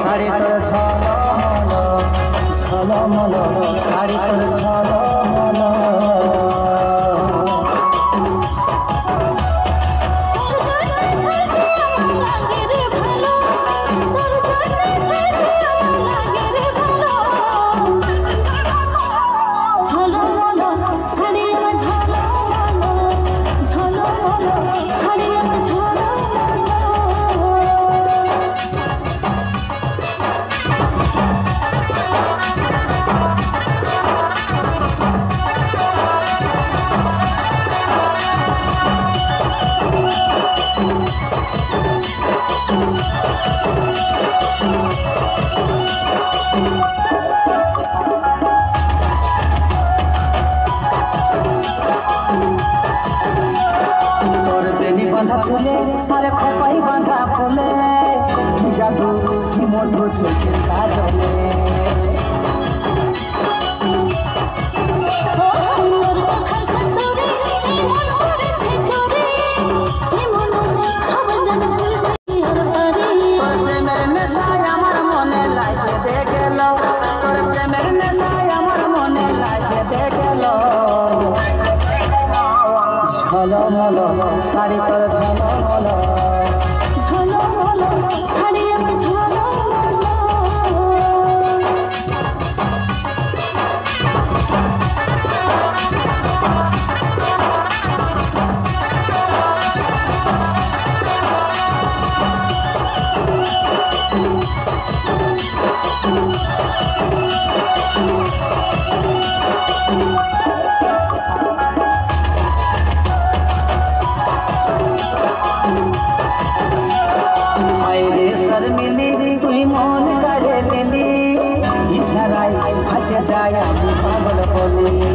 শাড়ি তোর ঝলমল শাড়ি তোর ঝলমল বাঁধা ফুলে আরে খোপাই বাঁধা ফুলে কি জাদু কি মধু চোখের কাজলে প্রেমের নেশায় আমার মনে লাগেছে গেল তোর প্রেমের নেশায় আমার মনে লাগেছে গেল ঝলমল শাড়ি তোর ঝলমল ঝলমল শাড়ি আমার ঝলমল তুই মন কাড়ে নিলি ইশারায় ভাসে যায় আমি পাগল বলি